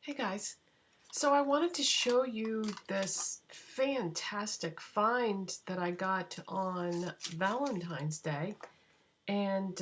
Hey guys, so I wanted to show you this fantastic find that I got on Valentine's Day. And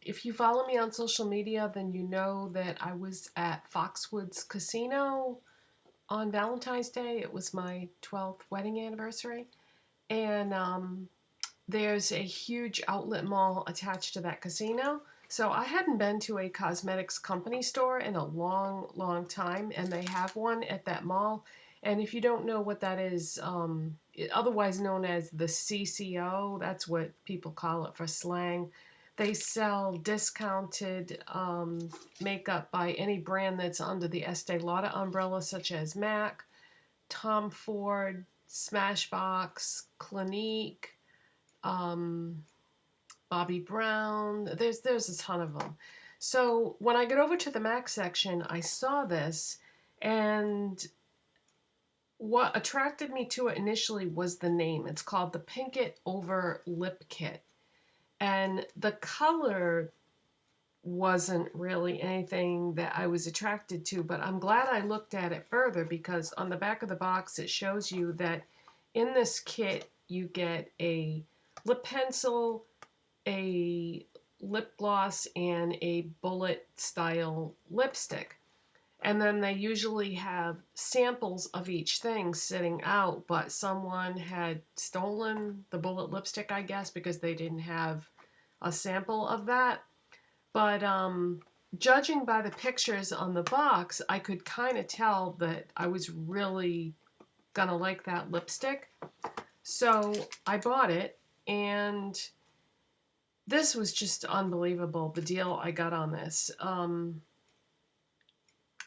if you follow me on social media, then you know that I was at Foxwoods Casino on Valentine's Day. It was my 12th wedding anniversary. And there's a huge outlet mall attached to that casino. So I hadn't been to a cosmetics company store in a long, long time, and they have one at that mall. And if you don't know what that is, otherwise known as the CCO, that's what people call it for slang. They sell discounted makeup by any brand that's under the Estee Lauder umbrella, such as MAC, Tom Ford, Smashbox, Clinique, um, Bobbi Brown. There's a ton of them. So when I get over to the MAC section, I saw this, and what attracted me to it initially was the name. It's called the Pink It Over Lip Kit, and the color wasn't really anything that I was attracted to, but I'm glad I looked at it further because on the back of the box it shows you that in this kit you get a lip pencil, a lip gloss, and a bullet style lipstick. And then they usually have samples of each thing sitting out, but someone had stolen the bullet lipstick, I guess, because they didn't have a sample of that. But judging by the pictures on the box, I could kind of tell that I was really gonna like that lipstick. So I bought it, and this was just unbelievable, the deal I got on this.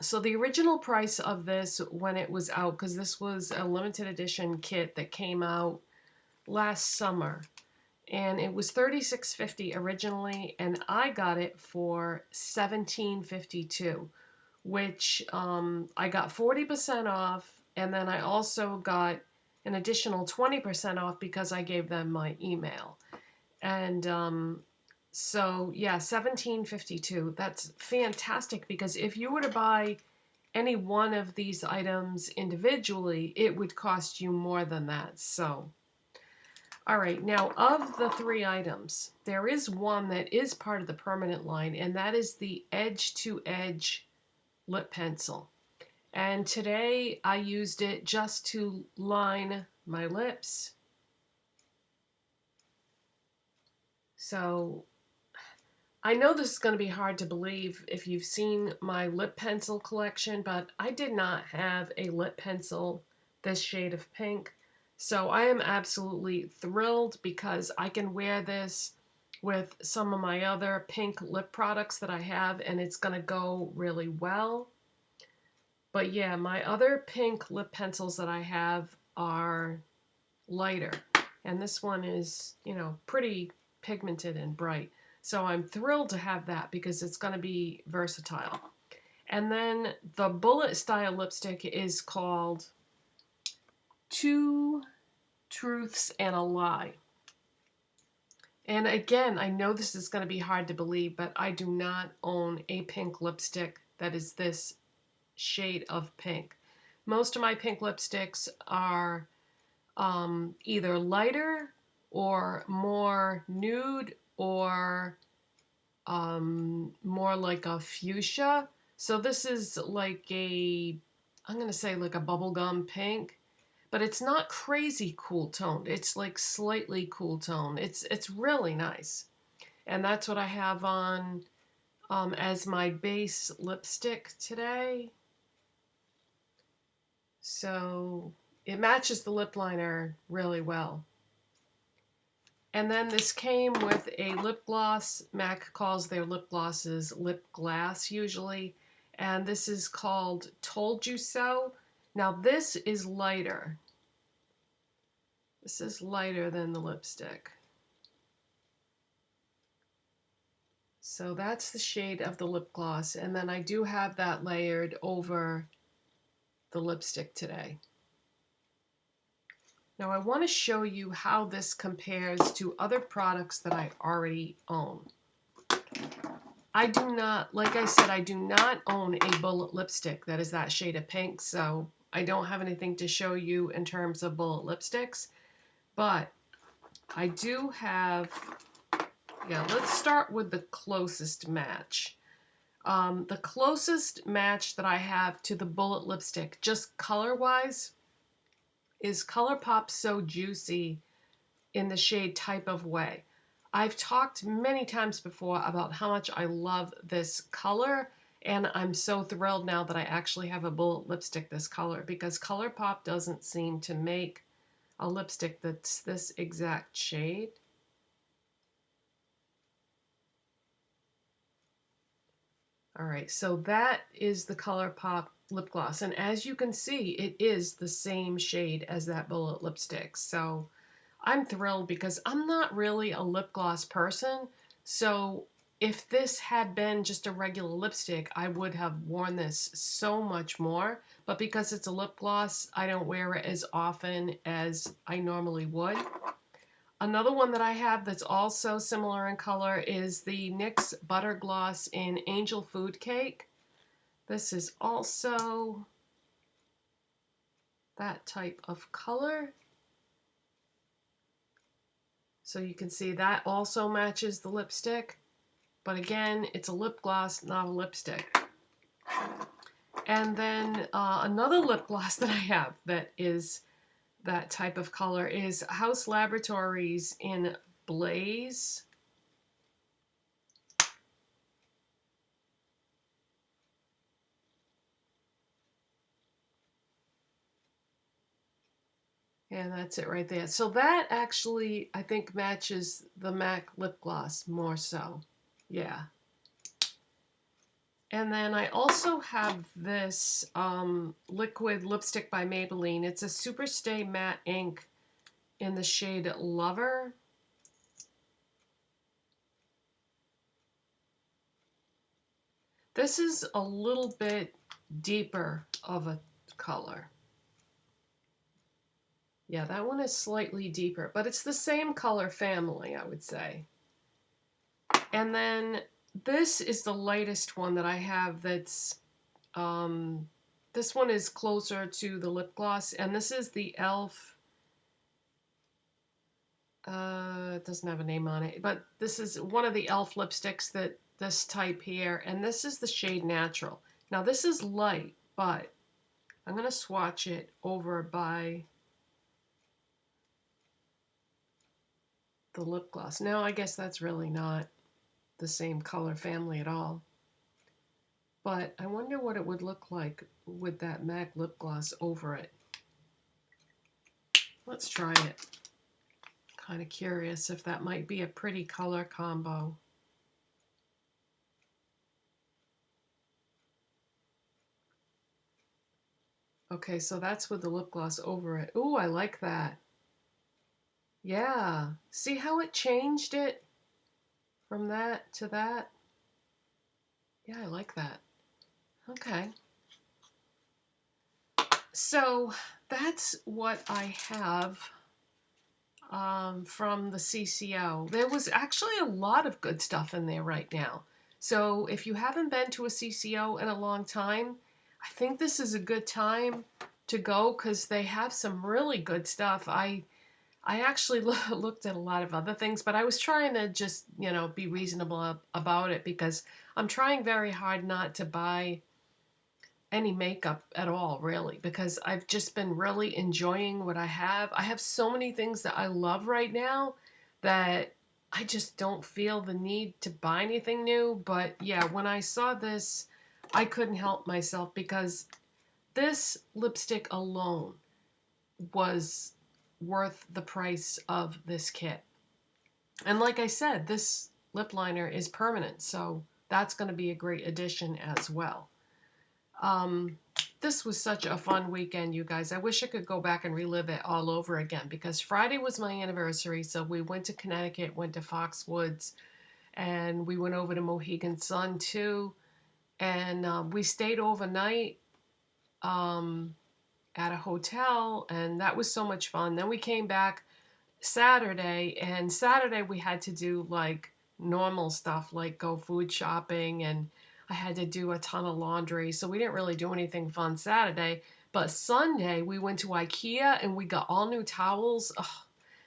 So the original price of this when it was out, because this was a limited edition kit that came out last summer, and it was $36.50 originally, and I got it for $17.52, which I got 40% off, and then I also got an additional 20% off because I gave them my email. And so yeah, $17.52. That's fantastic because if you were to buy any one of these items individually, it would cost you more than that. So, all right, now of the three items, there is one that is part of the permanent line, and that is the Edge to Edge lip pencil. And today I used it just to line my lips. So I know this is going to be hard to believe if you've seen my lip pencil collection, but I did not have a lip pencil this shade of pink. So I am absolutely thrilled because I can wear this with some of my other pink lip products that I have, and it's going to go really well. But yeah, my other pink lip pencils that I have are lighter, and this one is, you know, pretty pigmented and bright. So I'm thrilled to have that because it's going to be versatile. And then the bullet style lipstick is called Two Truths and a Lie. And again, I know this is going to be hard to believe, but I do not own a pink lipstick that is this shade of pink. Most of my pink lipsticks are either lighter or more nude or more like a fuchsia. So this is like I'm going to say like a bubblegum pink, but it's not crazy cool toned. It's like slightly cool toned. It's really nice. And that's what I have on as my base lipstick today. So it matches the lip liner really well. And then this came with a lip gloss. MAC calls their lip glosses lip glass usually. And this is called Told You So. Now this is lighter. This is lighter than the lipstick. So that's the shade of the lip gloss. And then I do have that layered over the lipstick today. Now I want to show you how this compares to other products that I already own. I do not, like I said, I do not own a bullet lipstick that is that shade of pink, so I don't have anything to show you in terms of bullet lipsticks. But I do have, yeah, let's start with the closest match. The closest match that I have to the bullet lipstick, just color-wise, is ColourPop So Juicy in the shade Type of Way. I've talked many times before about how much I love this color, and I'm so thrilled now that I actually have a bullet lipstick this color, because ColourPop doesn't seem to make a lipstick that's this exact shade. All right, so that is the ColourPop lip gloss, and as you can see, it is the same shade as that bullet lipstick. So I'm thrilled because I'm not really a lip gloss person. So if this had been just a regular lipstick, I would have worn this so much more. But because it's a lip gloss, I don't wear it as often as I normally would. Another one that I have that's also similar in color is the NYX Butter Gloss in Angel Food Cake. This is also that type of color. So you can see that also matches the lipstick. But again, it's a lip gloss, not a lipstick. And then another lip gloss that I have that is that type of color is House Laboratories in Blaze. And that's it right there. So that actually, I think, matches the MAC lip gloss more so. Yeah. And then I also have this liquid lipstick by Maybelline. It's a Superstay Matte Ink in the shade Lover. This is a little bit deeper of a color. Yeah, that one is slightly deeper, but it's the same color family, I would say. And then this is the lightest one that I have that's, this one is closer to the lip gloss, and this is the e.l.f. It doesn't have a name on it, but this is one of the e.l.f. lipsticks that this type here, and this is the shade Natural. Now this is light, but I'm going to swatch it over by the lip gloss. Now I guess that's really not the same color family at all. But I wonder what it would look like with that MAC lip gloss over it. Let's try it. Kind of curious if that might be a pretty color combo. Okay, so that's with the lip gloss over it. Ooh, I like that. Yeah. See how it changed it from that to that? Yeah, I like that. Okay. So that's what I have from the CCO. There was actually a lot of good stuff in there right now. So if you haven't been to a CCO in a long time, I think this is a good time to go because they have some really good stuff. I actually looked at a lot of other things, but I was trying to just, you know, be reasonable about it because I'm trying very hard not to buy any makeup at all, really, because I've just been really enjoying what I have. I have so many things that I love right now that I just don't feel the need to buy anything new. But yeah, when I saw this, I couldn't help myself because this lipstick alone was worth the price of this kit. And like I said, this lip liner is permanent, so that's going to be a great addition as well. This was such a fun weekend, you guys. I wish I could go back and relive it all over again because Friday was my anniversary, so we went to Connecticut, went to Foxwoods, and we went over to Mohegan Sun too, and we stayed overnight at a hotel, and that was so much fun. Then we came back Saturday, and Saturday we had to do like normal stuff like go food shopping, and I had to do a ton of laundry, so we didn't really do anything fun Saturday. But Sunday we went to IKEA and we got all new towels. Ugh,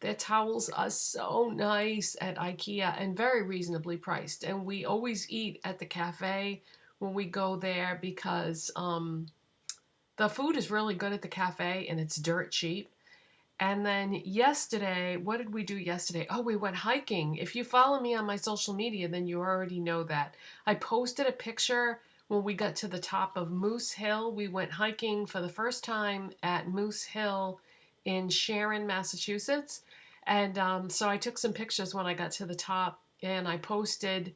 their towels are so nice at IKEA and very reasonably priced. And we always eat at the cafe when we go there because the food is really good at the cafe and it's dirt cheap. And then yesterday, what did we do yesterday? Oh, we went hiking. If you follow me on my social media, then you already know that. I posted a picture when we got to the top of Moose Hill. We went hiking for the first time at Moose Hill in Sharon, Massachusetts. And so I took some pictures when I got to the top, and I posted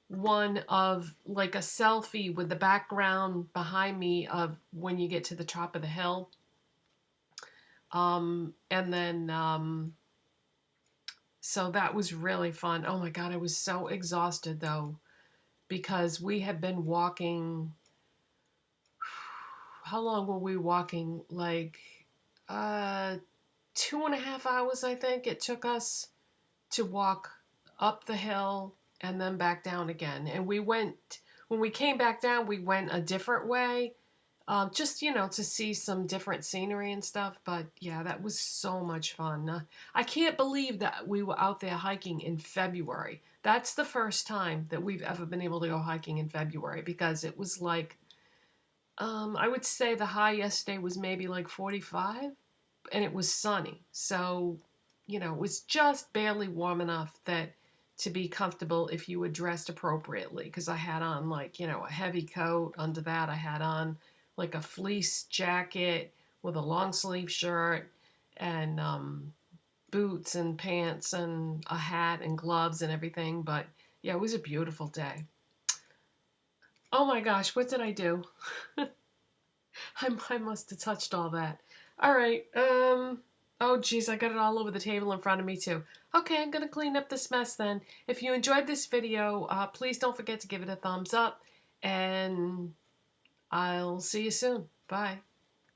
one of like a selfie with the background behind me of when you get to the top of the hill. And then, so that was really fun. Oh my God, I was so exhausted though, because we had been walking. How long were we walking? Like, 2.5 hours, I think it took us to walk up the hill and then back down again. And when we came back down, we went a different way. Just, to see some different scenery and stuff. But yeah, that was so much fun. I can't believe that we were out there hiking in February. That's the first time that we've ever been able to go hiking in February, because it was like, I would say the high yesterday was maybe like 45, and it was sunny. So, it was just barely warm enough that to be comfortable if you were dressed appropriately. Because I had on like, a heavy coat. Under that, I had on like a fleece jacket with a long sleeve shirt and boots and pants and a hat and gloves and everything. But yeah, it was a beautiful day. Oh my gosh, what did I do? I must have touched all that. All right. Oh geez, I got it all over the table in front of me too. Okay, I'm gonna clean up this mess then. If you enjoyed this video, please don't forget to give it a thumbs up, and I'll see you soon. Bye.